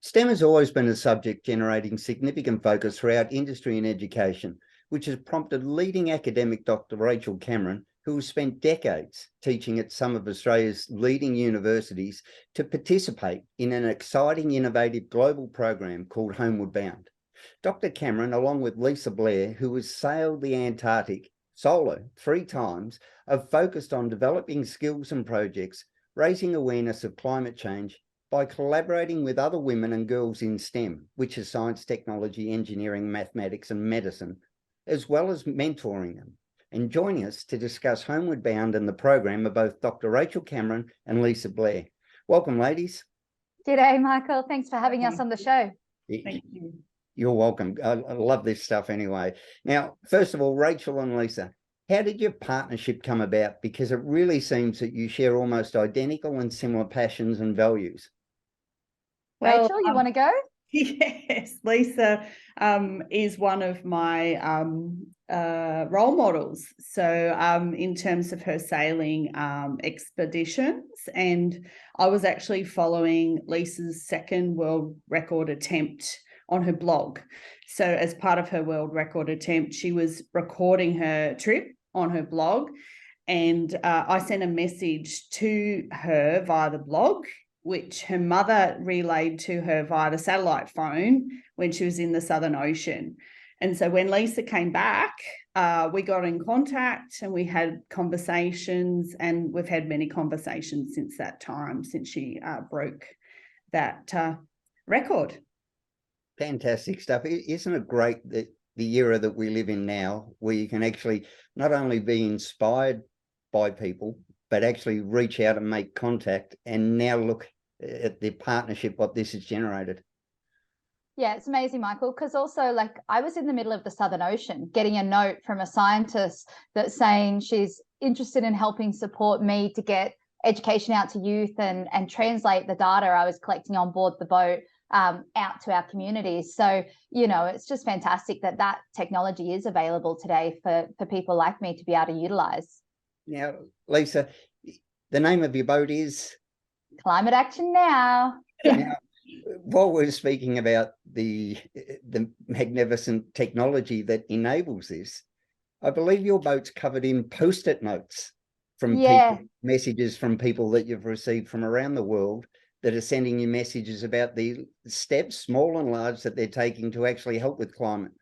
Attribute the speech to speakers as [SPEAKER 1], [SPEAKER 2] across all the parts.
[SPEAKER 1] STEM has always been a subject generating significant focus throughout industry and education, which has prompted leading academic Dr. Rachel Cameron, who has spent decades teaching at some of Australia's leading universities, to participate in an exciting, innovative global program called Homeward Bound. Dr. Cameron, along with Lisa Blair, who has sailed the Antarctic solo 3 times, have focused on developing skills and projects, raising awareness of climate change by collaborating with other women and girls in STEM, which is science, technology, engineering, mathematics, and medicine, as well as mentoring them. And joining us to discuss Homeward Bound and the program are both Dr. Rachel Cameron and Lisa Blair. Welcome, ladies.
[SPEAKER 2] G'day, Michael. Thanks for having us on the show.
[SPEAKER 3] Thank you.
[SPEAKER 1] You're welcome. I love this stuff anyway. Now, first of all, Rachel and Lisa, how did your partnership come about? Because it really seems that you share almost identical and similar passions and values.
[SPEAKER 2] Well, Rachel, you want to go?
[SPEAKER 3] Yes, Lisa is one of my role models. So in terms of her sailing expeditions, and I was actually following Lisa's second world record attempt on her blog. So as part of her world record attempt, she was recording her trip on her blog, and I sent a message to her via the blog, which her mother relayed to her via the satellite phone when she was in the Southern Ocean. And so when Lisa came back, we got in contact and we had conversations, and we've had many conversations since that time, since she broke that record.
[SPEAKER 1] Fantastic stuff. Isn't it great that the era that we live in now, where you can actually not only be inspired by people, but actually reach out and make contact, and now look at the partnership, what this has generated.
[SPEAKER 2] Yeah, it's amazing, Michael, because also, like, I was in the middle of the Southern Ocean getting a note from a scientist that's saying she's interested in helping support me to get education out to youth and translate the data I was collecting on board the boat out to our communities. So, you know, it's just fantastic that that technology is available today for people like me to be able to utilize.
[SPEAKER 1] Now, Lisa, the name of your boat is?
[SPEAKER 2] Climate Action Now.
[SPEAKER 1] Now, while we're speaking about the magnificent technology that enables this, I believe your boat's covered in post-it notes from people, messages from people that you've received from around the world that are sending you messages about the steps, small and large, that they're taking to actually help with climate.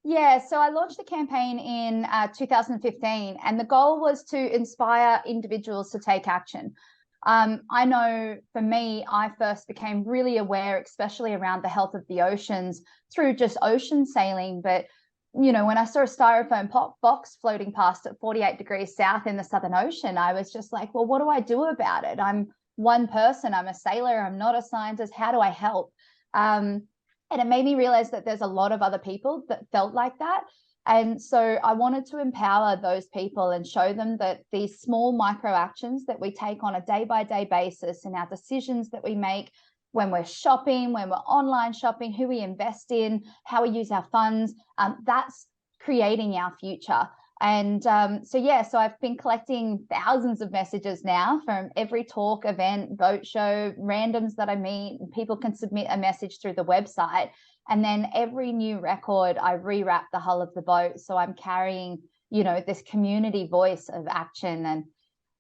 [SPEAKER 2] Yeah, so I launched the campaign in 2015, and the goal was to inspire individuals to take action. I know for me, I first became really aware, especially around the health of the oceans, through just ocean sailing. But, you know, when I saw a styrofoam box floating past at 48 degrees south in the Southern Ocean, I was just like, well, what do I do about it? I'm one person, I'm a sailor, I'm not a scientist. How do I help? And it made me realize that there's a lot of other people that felt like that. And so I wanted to empower those people and show them that these small micro actions that we take on a day-by-day basis, and our decisions that we make when we're shopping, when we're online shopping, who we invest in, how we use our funds, that's creating our future. And so I've been collecting thousands of messages now from every talk, event, boat show, randoms that I meet. People can submit a message through the website. And then every new record, I rewrap the hull of the boat. So I'm carrying, you know, this community voice of action. And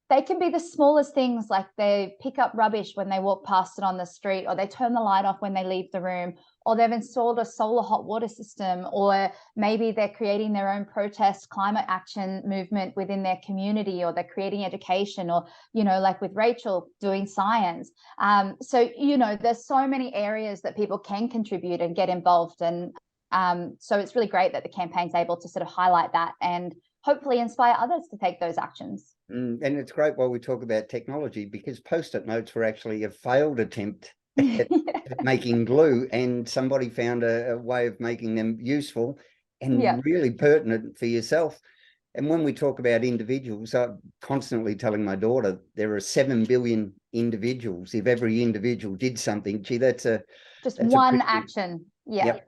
[SPEAKER 2] they can be the smallest things, like they pick up rubbish when they walk past it on the street, or they turn the light off when they leave the room, or they've installed a solar hot water system, or maybe they're creating their own protest climate action movement within their community, or they're creating education, or, you know, like with Rachel, doing science. So, you know, there's so many areas that people can contribute and get involved. And so it's really great that the campaign's able to sort of highlight that and hopefully inspire others to take those actions.
[SPEAKER 1] And it's great while we talk about technology, because post-it notes were actually a failed attempt at making glue, and somebody found a way of making them useful and really pertinent for yourself. And when we talk about individuals, I'm constantly telling my daughter there are 7 billion individuals. If every individual did something, gee, that's
[SPEAKER 2] one action.
[SPEAKER 1] Yep.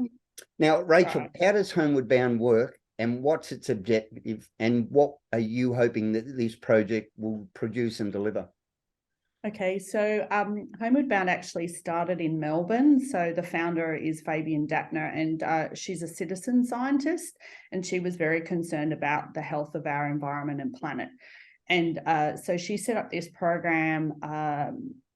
[SPEAKER 1] Now, Rachel, how does Homeward Bound work, and what's its objective, and what are you hoping that this project will produce and deliver?
[SPEAKER 3] Okay, so Homeward Bound actually started in Melbourne. So the founder is Fabian Dattner, and she's a citizen scientist, and she was very concerned about the health of our environment and planet. And so she set up this program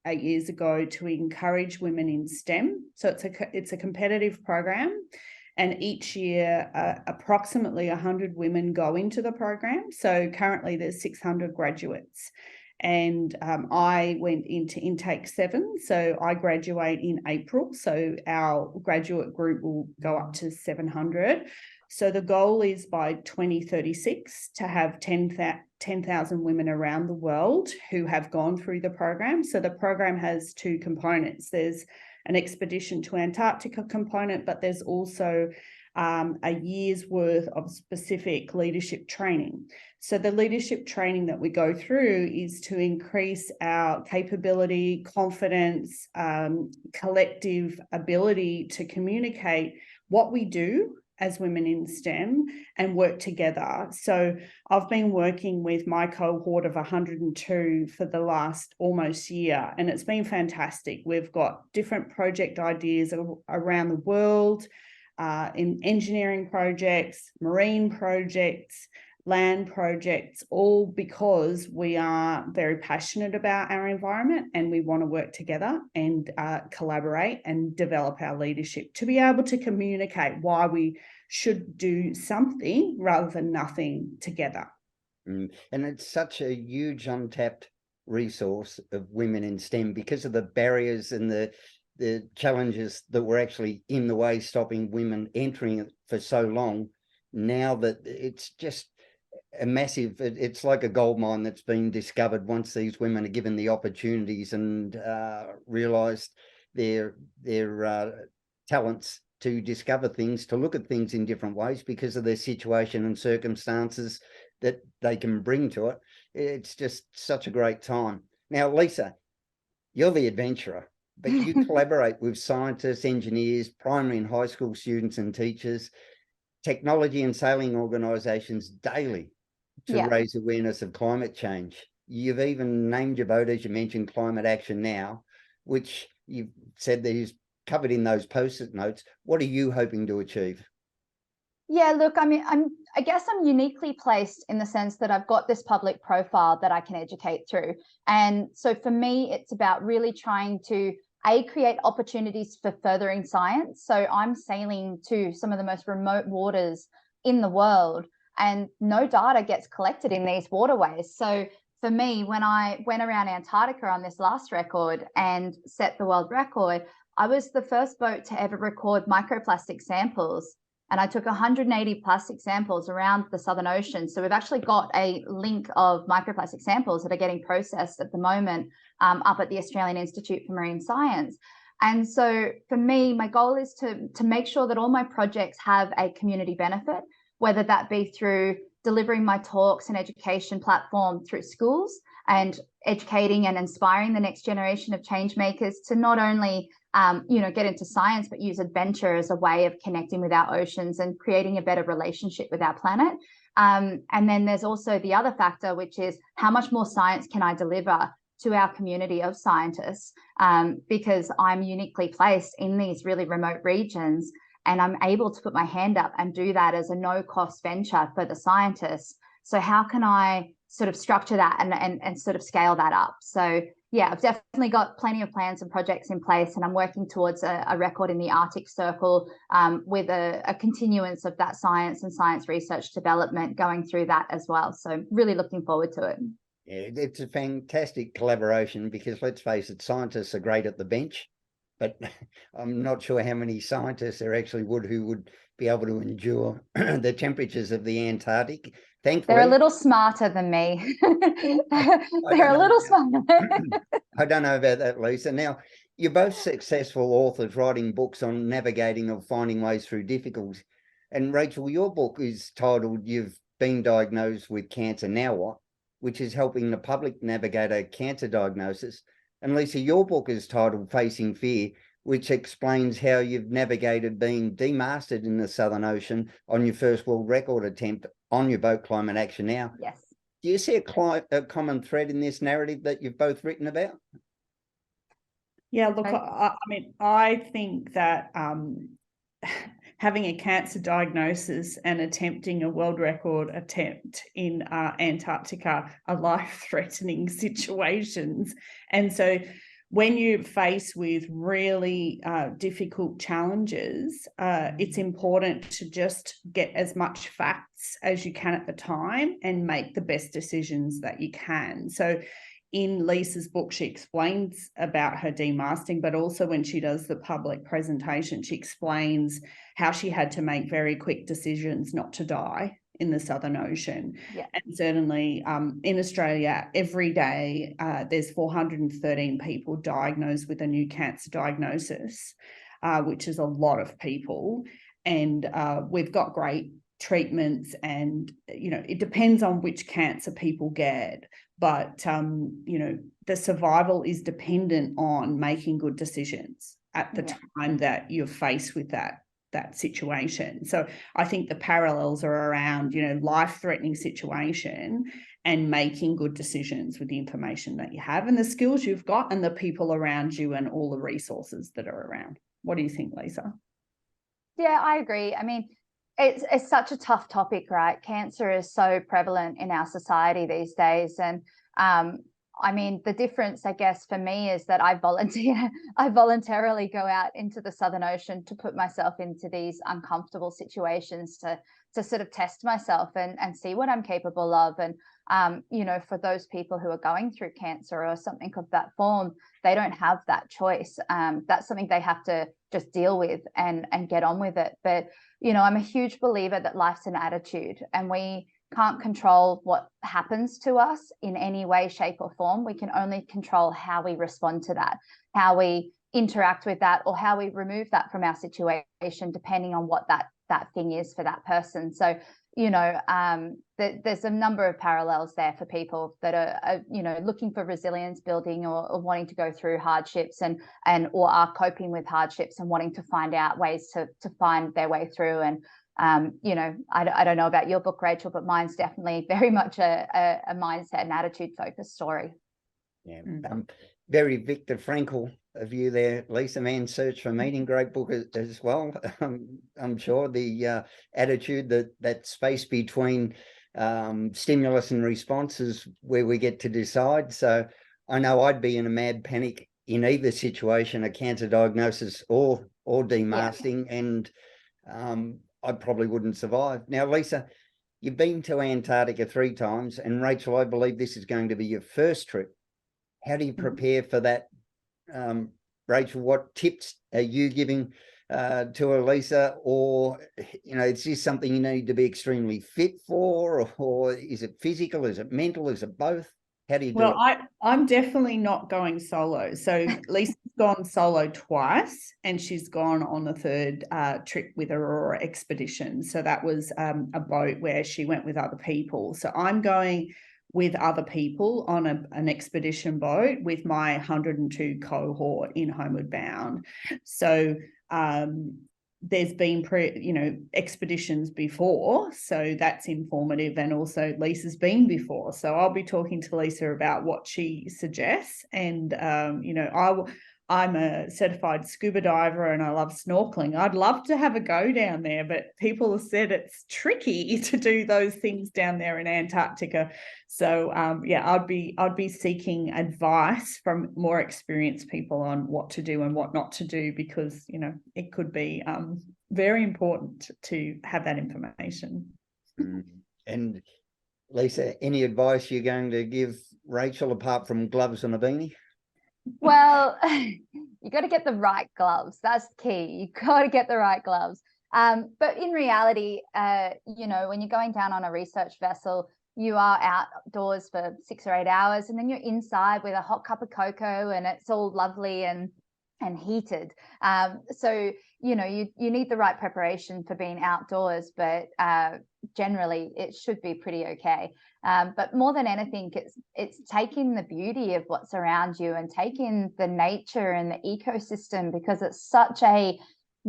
[SPEAKER 3] 8 years ago to encourage women in STEM. So it's a competitive program. And each year, approximately 100 women go into the program. So currently there's 600 graduates. And I went into intake 7. So I graduate in April. So our graduate group will go up to 700. So the goal is by 2036 to have 10,000 women around the world who have gone through the program. So the program has 2 components. There's an expedition to Antarctica component, but there's also a year's worth of specific leadership training. So the leadership training that we go through is to increase our capability, confidence, collective ability to communicate what we do as women in STEM and work together. So I've been working with my cohort of 102 for the last almost year, and it's been fantastic. We've got different project ideas around the world, in engineering projects, marine projects, land projects, all because we are very passionate about our environment and we want to work together and collaborate and develop our leadership to be able to communicate why we should do something rather than nothing together.
[SPEAKER 1] And it's such a huge untapped resource of women in STEM because of the barriers and the challenges that were actually in the way stopping women entering it for so long. Now that it's just a massive, it's like a gold mine that's been discovered once these women are given the opportunities and realised their talents to discover things, to look at things in different ways because of their situation and circumstances that they can bring to it. It's just such a great time. Now, Lisa, you're the adventurer, but you collaborate with scientists, engineers, primary and high school students and teachers, technology and sailing organisations daily to raise awareness of climate change. You've even named your boat, as you mentioned, Climate Action Now, which you've said that is covered in those post-it notes. What are you hoping to achieve?
[SPEAKER 2] Yeah, look, I mean, I guess I'm uniquely placed in the sense that I've got this public profile that I can educate through. And so for me, it's about really trying to create opportunities for furthering science. So I'm sailing to some of the most remote waters in the world, and no data gets collected in these waterways. So for me, when I went around Antarctica on this last record and set the world record, I was the first boat to ever record microplastic samples. And I took 180 plastic samples around the Southern Ocean. So we've actually got a link of microplastic samples that are getting processed at the moment up at the Australian Institute for Marine Science. And so for me, my goal is to make sure that all my projects have a community benefit, whether that be through delivering my talks and education platform through schools and educating and inspiring the next generation of change makers to not only get into science, but use adventure as a way of connecting with our oceans and creating a better relationship with our planet. And then there's also the other factor, which is how much more science can I deliver to our community of scientists, because I'm uniquely placed in these really remote regions, and I'm able to put my hand up and do that as a no-cost venture for the scientists. So how can I sort of structure that and sort of scale that up? So yeah, I've definitely got plenty of plans and projects in place, and I'm working towards a record in the Arctic Circle with a continuance of that science and science research development going through that as well. So really looking forward to it.
[SPEAKER 1] Yeah, it's a fantastic collaboration because let's face it, scientists are great at the bench, but I'm not sure how many scientists there actually who would be able to endure the temperatures of the Antarctic. Thankfully,
[SPEAKER 2] they're a little smarter than me. They're a little smarter.
[SPEAKER 1] I don't know about that, Lisa. Now, you're both successful authors writing books on navigating or finding ways through difficulties. And Rachel, your book is titled You've Been Diagnosed with Cancer, Now What?, which is helping the public navigate a cancer diagnosis. And Lisa, your book is titled Facing Fear, which explains how you've navigated being demasted in the Southern Ocean on your first world record attempt on your boat Climate Action Now.
[SPEAKER 2] Yes.
[SPEAKER 1] Do you see a common thread in this narrative that you've both written about?
[SPEAKER 3] Yeah, look, I mean, I think that having a cancer diagnosis and attempting a world record attempt in Antarctica are life-threatening situations. And so when you're faced with really difficult challenges, it's important to just get as much facts as you can at the time and make the best decisions that you can. So in Lisa's book, she explains about her demasting, but also when she does the public presentation, she explains how she had to make very quick decisions not to die in the Southern Ocean.
[SPEAKER 2] Yeah.
[SPEAKER 3] And certainly in Australia, every day there's 413 people diagnosed with a new cancer diagnosis, which is a lot of people. And we've got great treatments, and it depends on which cancer people get, but the survival is dependent on making good decisions at the time that you're faced with that situation. So I think the parallels are around life-threatening situation and making good decisions with the information that you have and the skills you've got and the people around you and all the resources that are around. What do you think, Lisa?
[SPEAKER 2] Yeah, I agree. I mean, it's such a tough topic, right? Cancer is so prevalent in our society these days. And I mean, the difference, I guess, for me is that I voluntarily go out into the Southern Ocean to put myself into these uncomfortable situations to sort of test myself and see what I'm capable of. And, for those people who are going through cancer or something of that form, they don't have that choice. That's something they have to just deal with and get on with it. But, I'm a huge believer that life's an attitude, and we can't control what happens to us in any way, shape, or form. We can only control how we respond to that, how we interact with that, or how we remove that from our situation, depending on what that thing is for that person. So, there's a number of parallels there for people that are looking for resilience building or wanting to go through hardships and or are coping with hardships and wanting to find out ways to find their way through. And I don't know about your book, Rachel, but mine's definitely very much a mindset and attitude focused story.
[SPEAKER 1] Yeah, very Viktor Frankl of you there, Lisa. Man's Search for Meaning, great book as well. I'm sure the attitude, that space between stimulus and response is where we get to decide. So I know I'd be in a mad panic in either situation, a cancer diagnosis or demasting, and I probably wouldn't survive. Now, Lisa, you've been to Antarctica 3 times, and Rachel, I believe this is going to be your first trip. How do you prepare for that? Rachel, what tips are you giving to Lisa? Or, is this something you need to be extremely fit for? Or is it physical? Is it mental? Is it both? How do you do it?
[SPEAKER 3] Well, I'm definitely not going solo. So Lisa's gone solo twice, and she's gone on the third trip with Aurora Expedition. So that was a boat where she went with other people. So I'm going with other people on an expedition boat with my 102 cohort in Homeward Bound. So there's been expeditions before, so that's informative, and also Lisa's been before, so I'll be talking to Lisa about what she suggests. And I'm a certified scuba diver and I love snorkeling. I'd love to have a go down there, but people have said it's tricky to do those things down there in Antarctica. So I'd be seeking advice from more experienced people on what to do and what not to do, because it could be very important to have that information.
[SPEAKER 1] And Lisa, any advice you're going to give Rachel apart from gloves and a beanie?
[SPEAKER 2] Well, you got to get the right gloves. That's key. You got to get the right gloves. But in reality, when you're going down on a research vessel, you are outdoors for 6 or 8 hours, and then you're inside with a hot cup of cocoa, and it's all lovely and heated. So, you need the right preparation for being outdoors, but generally it should be pretty okay. But more than anything, it's taking the beauty of what's around you and taking the nature and the ecosystem, because it's such a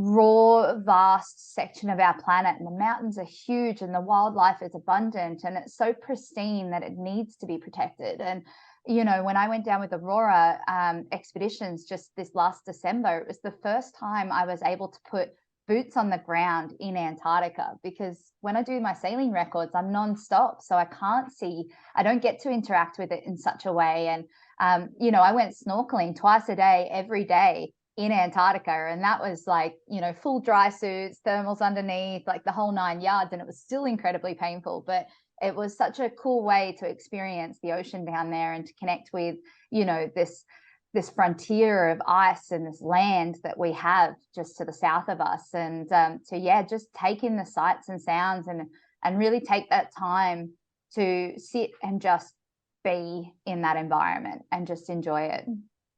[SPEAKER 2] raw, vast section of our planet, and the mountains are huge and the wildlife is abundant and it's so pristine that it needs to be protected. And you know, when I went down with Aurora expeditions just this last December, it was the first time I was able to put boots on the ground in Antarctica, because when I do my sailing records, I'm non-stop. So I don't get to interact with it in such a way. And, you know, I went snorkeling twice a day, every day in Antarctica. And that was like, you know, full dry suits, thermals underneath, like the whole 9 yards. And it was still incredibly painful, but it was such a cool way to experience the ocean down there and to connect with, you know, this frontier of ice and this land that we have just to the south of us. And just take in the sights and sounds and really take that time to sit and just be in that environment and just enjoy it.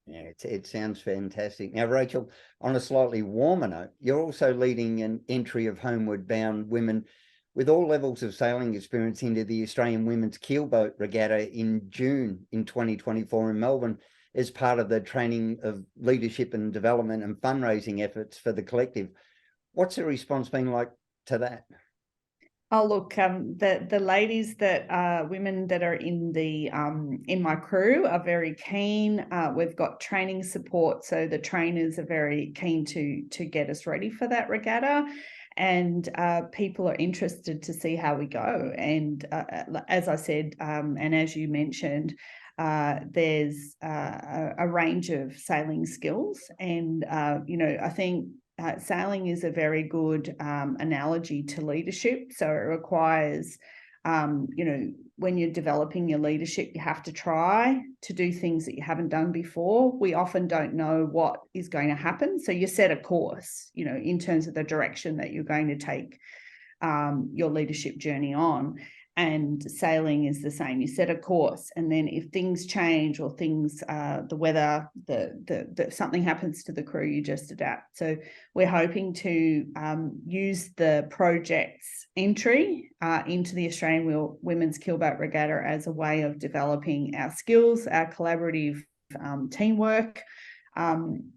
[SPEAKER 1] Yeah, it sounds fantastic. Now, Rachel, on a slightly warmer note, you're also leading an entry of Homeward Bound women with all levels of sailing experience into the Australian Women's Keelboat Regatta in June in 2024 in Melbourne, as part of the training of leadership and development and fundraising efforts for the collective. What's the response been like to that?
[SPEAKER 3] Oh, look, the ladies women that are in my crew are very keen. We've got training support, so the trainers are very keen to get us ready for that regatta. And people are interested to see how we go. And as I said, and as you mentioned, there's a range of sailing skills. And, you know, I think sailing is a very good analogy to leadership. So it requires, you know, when you're developing your leadership, you have to try to do things that you haven't done before. We often don't know what is going to happen. So you set a course, you know, in terms of the direction that you're going to take your leadership journey on. And sailing is the same. You set a course, and then if things change or things, the weather, something happens to the crew, you just adapt. So we're hoping to use the project's entry into the Australian Women's Keelboat Regatta as a way of developing our skills, our collaborative teamwork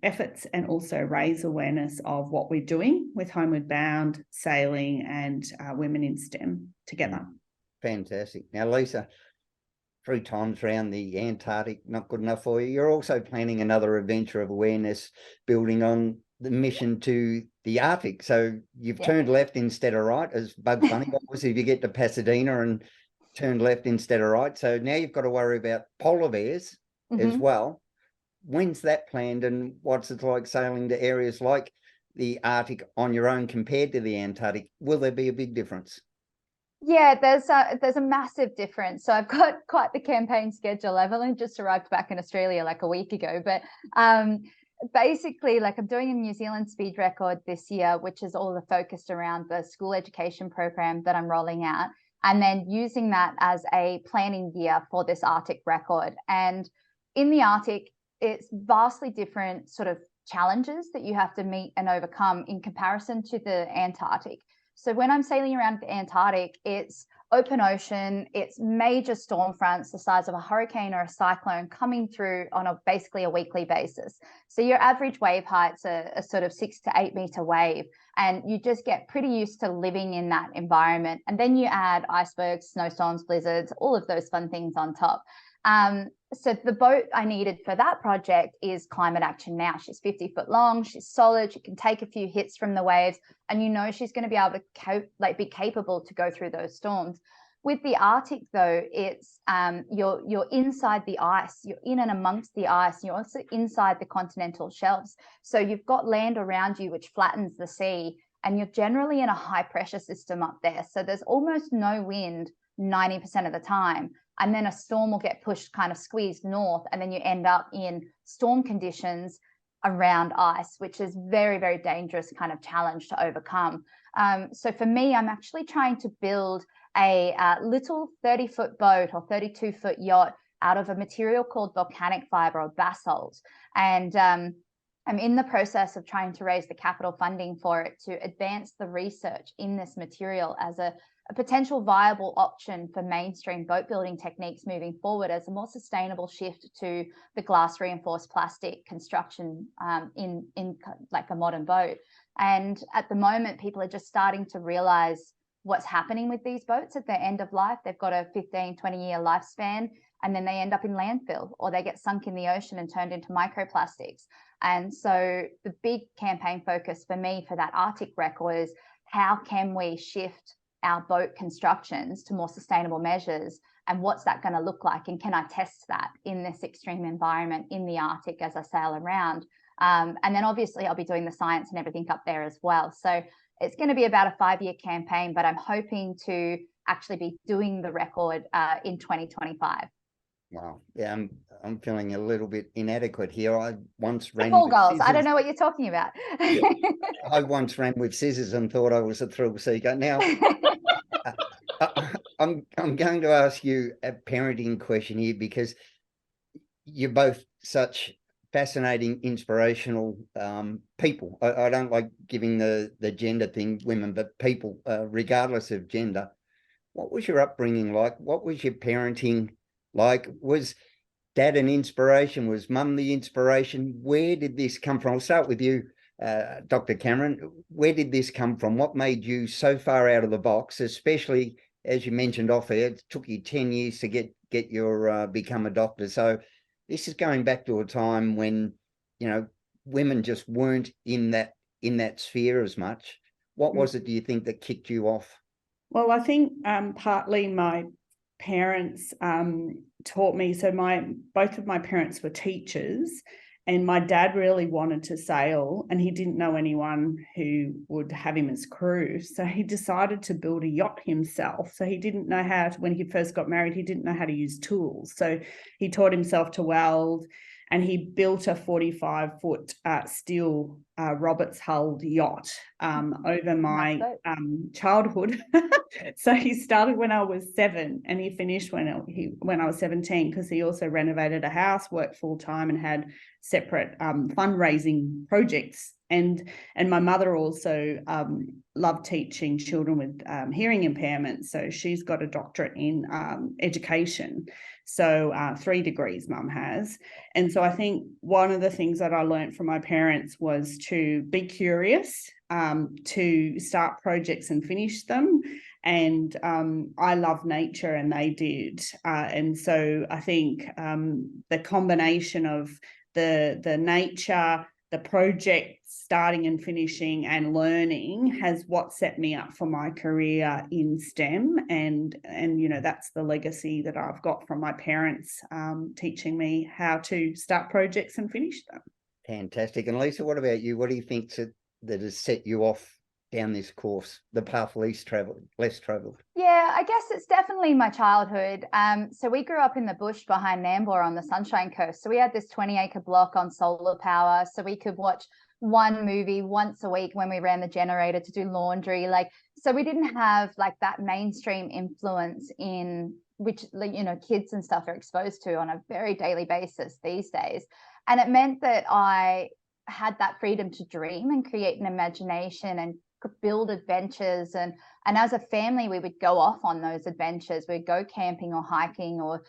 [SPEAKER 3] efforts, and also raise awareness of what we're doing with Homeward Bound, sailing, and women in STEM together.
[SPEAKER 1] Fantastic. Now, Lisa, 3 times around the Antarctic, not good enough for you. You're also planning another adventure of awareness building on the mission to the Arctic. So you've turned left instead of right, as Bugs Bunny was if you get to Pasadena and turned left instead of right. So now you've got to worry about polar bears as well. When's that planned, and what's it like sailing to areas like the Arctic on your own compared to the Antarctic? Will there be a big difference?
[SPEAKER 2] Yeah, there's a massive difference. So I've got quite the campaign schedule. I've only just arrived back in Australia like a week ago, but basically, like, I'm doing a New Zealand speed record this year, which is all focused around the school education program that I'm rolling out, and then using that as a planning year for this Arctic record. And in the Arctic, it's vastly different sort of challenges that you have to meet and overcome in comparison to the Antarctic. So when I'm sailing around the Antarctic, it's open ocean, it's major storm fronts the size of a hurricane or a cyclone coming through on basically a weekly basis. So your average wave height's a sort of 6 to 8 meter wave, and you just get pretty used to living in that environment. And then you add icebergs, snowstorms, blizzards, all of those fun things on top. So the boat I needed for that project is Climate Action Now. She's 50 foot long, she's solid, she can take a few hits from the waves, and you know she's going to be able to be capable to go through those storms. With the Arctic, though, it's you're inside the ice, you're in and amongst the ice, you're also inside the continental shelves. So you've got land around you which flattens the sea, and you're generally in a high pressure system up there. So there's almost no wind 90% of the time. And then a storm will get pushed, kind of squeezed north, and then you end up in storm conditions around ice, which is very, very dangerous kind of challenge to overcome. So for me, I'm actually trying to build a little 30-foot boat or 32-foot yacht out of a material called volcanic fiber or basalt. And I'm in the process of trying to raise the capital funding for it to advance the research in this material as a a potential viable option for mainstream boat building techniques moving forward as a more sustainable shift to the glass reinforced plastic construction in like a modern boat. And at the moment, people are just starting to realize what's happening with these boats at their end of life. They've got a 15, 20-year lifespan, and then they end up in landfill, or they get sunk in the ocean and turned into microplastics. And so the big campaign focus for me for that Arctic record is, how can we shift our boat constructions to more sustainable measures, and what's that going to look like, and can I test that in this extreme environment in the Arctic as I sail around? And then obviously I'll be doing the science and everything up there as well. So it's going to be about a 5-year campaign, but I'm hoping to actually be doing the record in 2025.
[SPEAKER 1] Wow. Yeah, I'm feeling a little bit inadequate here. I once ran
[SPEAKER 2] Football
[SPEAKER 1] with
[SPEAKER 2] goals.
[SPEAKER 1] scissors.
[SPEAKER 2] I don't know what you're talking about.
[SPEAKER 1] I once ran with scissors and thought I was a thrill seeker. Now, I'm going to ask you a parenting question here, because you're both such fascinating, inspirational people. I don't like giving the gender thing, women, but people, regardless of gender. What was your upbringing like? What was your parenting like? Was dad an inspiration? Was mum the inspiration? Where did this come from? I'll start with you, Dr. Cameron. Where did this come from? What made you so far out of the box, especially, as you mentioned off air, it took you 10 years to get your become a doctor. So this is going back to a time when, you know, women just weren't in that sphere as much. What was it, do you think, that kicked you off?
[SPEAKER 3] Well, I think partly my parents taught me. So both of my parents were teachers, and my dad really wanted to sail, and he didn't know anyone who would have him as crew. So he decided to build a yacht himself. So he didn't know how to, when he first got married, he didn't know how to use tools. So he taught himself to weld, and he built a 45-foot steel Robert's hulled yacht over my childhood. So he started when I was 7, and he finished when I was 17, because he also renovated a house, worked full time, and had separate fundraising projects. And my mother also loved teaching children with hearing impairment. So she's got a doctorate in education. So 3 degrees mum has. And so I think one of the things that I learned from my parents was to be curious, to start projects and finish them. And I love nature, and they did. And so I think the combination of the nature, the project starting and finishing and learning has what set me up for my career in STEM. And you know, that's the legacy that I've got from my parents, teaching me how to start projects and finish them.
[SPEAKER 1] Fantastic. And Lisa, what about you? What do you think that has set you off down this course, the path less traveled?
[SPEAKER 2] Yeah, I guess it's definitely my childhood. So we grew up in the bush behind Nambour on the Sunshine Coast. So we had this 20-acre block on solar power. So we could watch one movie once a week when we ran the generator to do laundry. So we didn't have like that mainstream influence in which, you know, kids and stuff are exposed to on a very daily basis these days. And it meant that I had that freedom to dream and create an imagination and build adventures, and as a family we would go off on those adventures. We'd go camping or hiking, or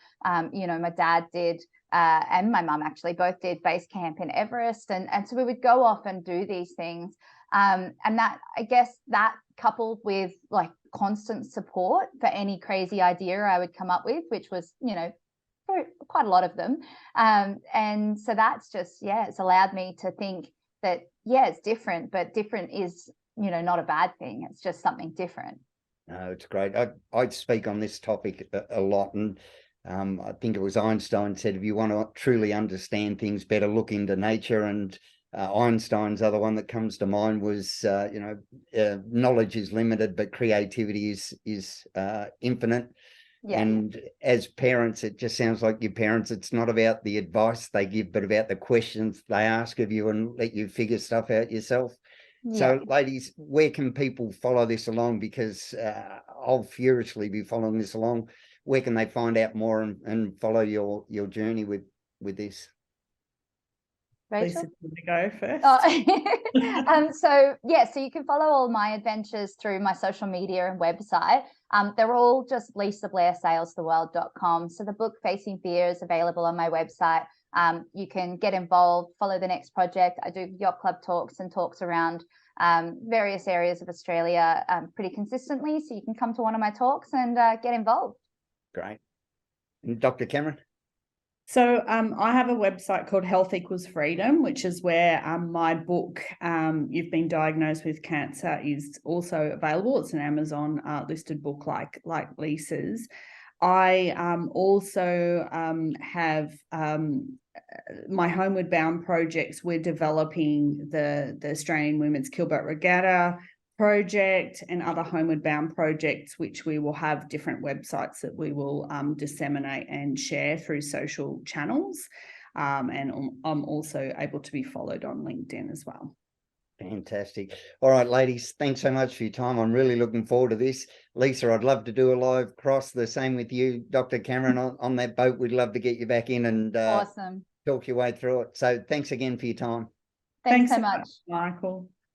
[SPEAKER 2] you know, my dad did and my mum actually both did base camp in Everest, and so we would go off and do these things, and that, I guess, that coupled with like constant support for any crazy idea I would come up with, which was, you know, quite a lot of them, and so that's just, yeah, it's allowed me to think that, yeah, it's different, but different is, you know, not a bad thing. It's just something different.
[SPEAKER 1] No, it's great. I speak on this topic a lot, and I think it was Einstein said, if you want to truly understand things, better look into nature. And Einstein's other one that comes to mind was, you know, knowledge is limited, but creativity is infinite. Yeah. And as parents, it just sounds like your parents, it's not about the advice they give, but about the questions they ask of you and let you figure stuff out yourself. Yeah. So, ladies, where can people follow this along? Because I'll furiously be following this along. Where can they find out more and follow your journey with this?
[SPEAKER 2] Rachel?
[SPEAKER 3] Lisa, do you want to go first?
[SPEAKER 2] So you can follow all my adventures through my social media and website. They're all just lisablairsalestheworld.com. So the book Facing Fear is available on my website. You can get involved, follow the next project. I do yacht club talks and talks around various areas of Australia pretty consistently. So you can come to one of my talks and get involved.
[SPEAKER 1] Great. And Dr. Cameron?
[SPEAKER 3] So I have a website called Health Equals Freedom, which is where my book, You've Been Diagnosed with Cancer, is also available. It's an Amazon listed book like Lisa's. I also have my Homeward Bound projects. We're developing the Australian Women's Keelboat Regatta project and other Homeward Bound projects, which we will have different websites that we will disseminate and share through social channels. And I'm also able to be followed on LinkedIn as well.
[SPEAKER 1] Fantastic. All right, ladies, thanks so much for your time. I'm really looking forward to this. Lisa, I'd love to do a live cross. The same with you, Dr. Cameron, on that boat. We'd love to get you back in and
[SPEAKER 2] Awesome.
[SPEAKER 1] talk your way through it. So thanks again for your time.
[SPEAKER 2] Thanks so much,
[SPEAKER 3] Michael.